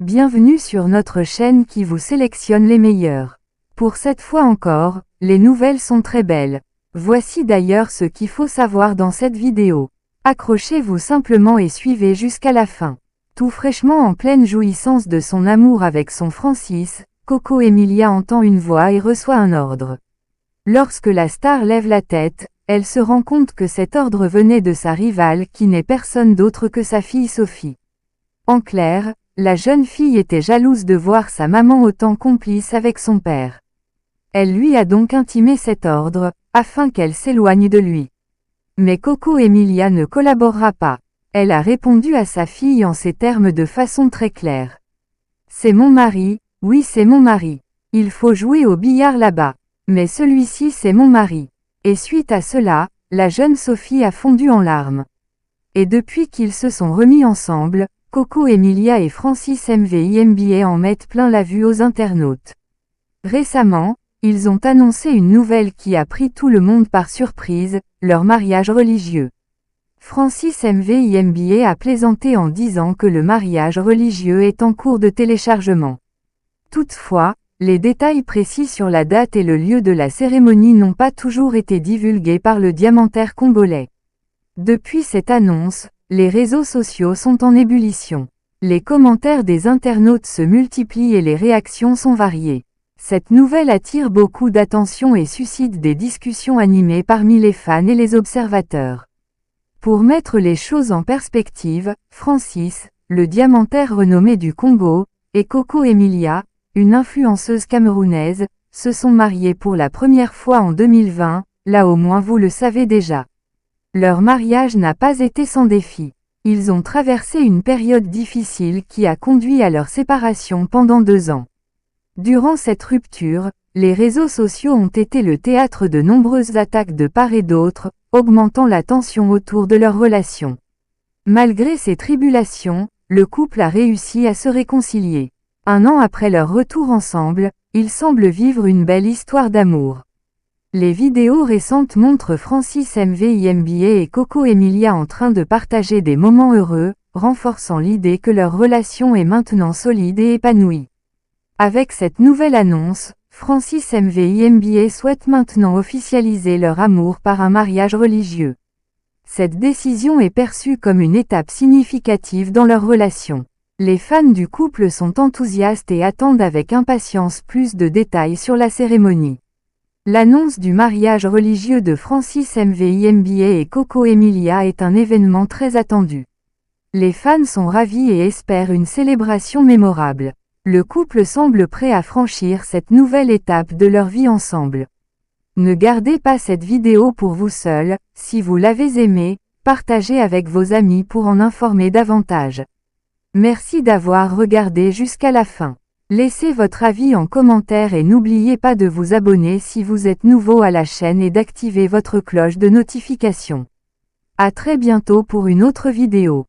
Bienvenue sur notre chaîne qui vous sélectionne les meilleurs. Pour cette fois encore, les nouvelles sont très belles. Voici d'ailleurs ce qu'il faut savoir dans cette vidéo. Accrochez-vous simplement et suivez jusqu'à la fin. Tout fraîchement en pleine jouissance de son amour avec son Francis, Coco Emilia entend une voix et reçoit un ordre. Lorsque la star lève la tête, elle se rend compte que cet ordre venait de sa rivale qui n'est personne d'autre que sa fille Sophie. En clair, la jeune fille était jalouse de voir sa maman autant complice avec son père. Elle lui a donc intimé cet ordre, afin qu'elle s'éloigne de lui. Mais Coco Emilia ne collaborera pas. Elle a répondu à sa fille en ces termes de façon très claire. C'est mon mari, oui c'est mon mari. Il faut jouer au billard là-bas. Mais celui-ci c'est mon mari. Et suite à cela, la jeune Sophie a fondu en larmes. Et depuis qu'ils se sont remis ensemble, Coco Emilia et Francis MVIMBA en mettent plein la vue aux internautes. Récemment, ils ont annoncé une nouvelle qui a pris tout le monde par surprise, leur mariage religieux. Francis MVIMBA a plaisanté en disant que le mariage religieux est en cours de téléchargement. Toutefois, les détails précis sur la date et le lieu de la cérémonie n'ont pas toujours été divulgués par le diamantaire congolais. Depuis cette annonce, les réseaux sociaux sont en ébullition. Les commentaires des internautes se multiplient et les réactions sont variées. Cette nouvelle attire beaucoup d'attention et suscite des discussions animées parmi les fans et les observateurs. Pour mettre les choses en perspective, Francis, le diamantaire renommé du Congo, et Coco Emilia, une influenceuse camerounaise, se sont mariés pour la première fois en 2020, là au moins vous le savez déjà. Leur mariage n'a pas été sans défi. Ils ont traversé une période difficile qui a conduit à leur séparation pendant 2 ans. Durant cette rupture, les réseaux sociaux ont été le théâtre de nombreuses attaques de part et d'autre, augmentant la tension autour de leur relation. Malgré ces tribulations, le couple a réussi à se réconcilier. 1 an après leur retour ensemble, ils semblent vivre une belle histoire d'amour. Les vidéos récentes montrent Francis MVIMBA et Coco Emilia en train de partager des moments heureux, renforçant l'idée que leur relation est maintenant solide et épanouie. Avec cette nouvelle annonce, Francis MVIMBA souhaite maintenant officialiser leur amour par un mariage religieux. Cette décision est perçue comme une étape significative dans leur relation. Les fans du couple sont enthousiastes et attendent avec impatience plus de détails sur la cérémonie. L'annonce du mariage religieux de Francis MVIMBA et Coco Emilia est un événement très attendu. Les fans sont ravis et espèrent une célébration mémorable. Le couple semble prêt à franchir cette nouvelle étape de leur vie ensemble. Ne gardez pas cette vidéo pour vous seul, si vous l'avez aimée, partagez avec vos amis pour en informer davantage. Merci d'avoir regardé jusqu'à la fin. Laissez votre avis en commentaire et n'oubliez pas de vous abonner si vous êtes nouveau à la chaîne et d'activer votre cloche de notification. À très bientôt pour une autre vidéo.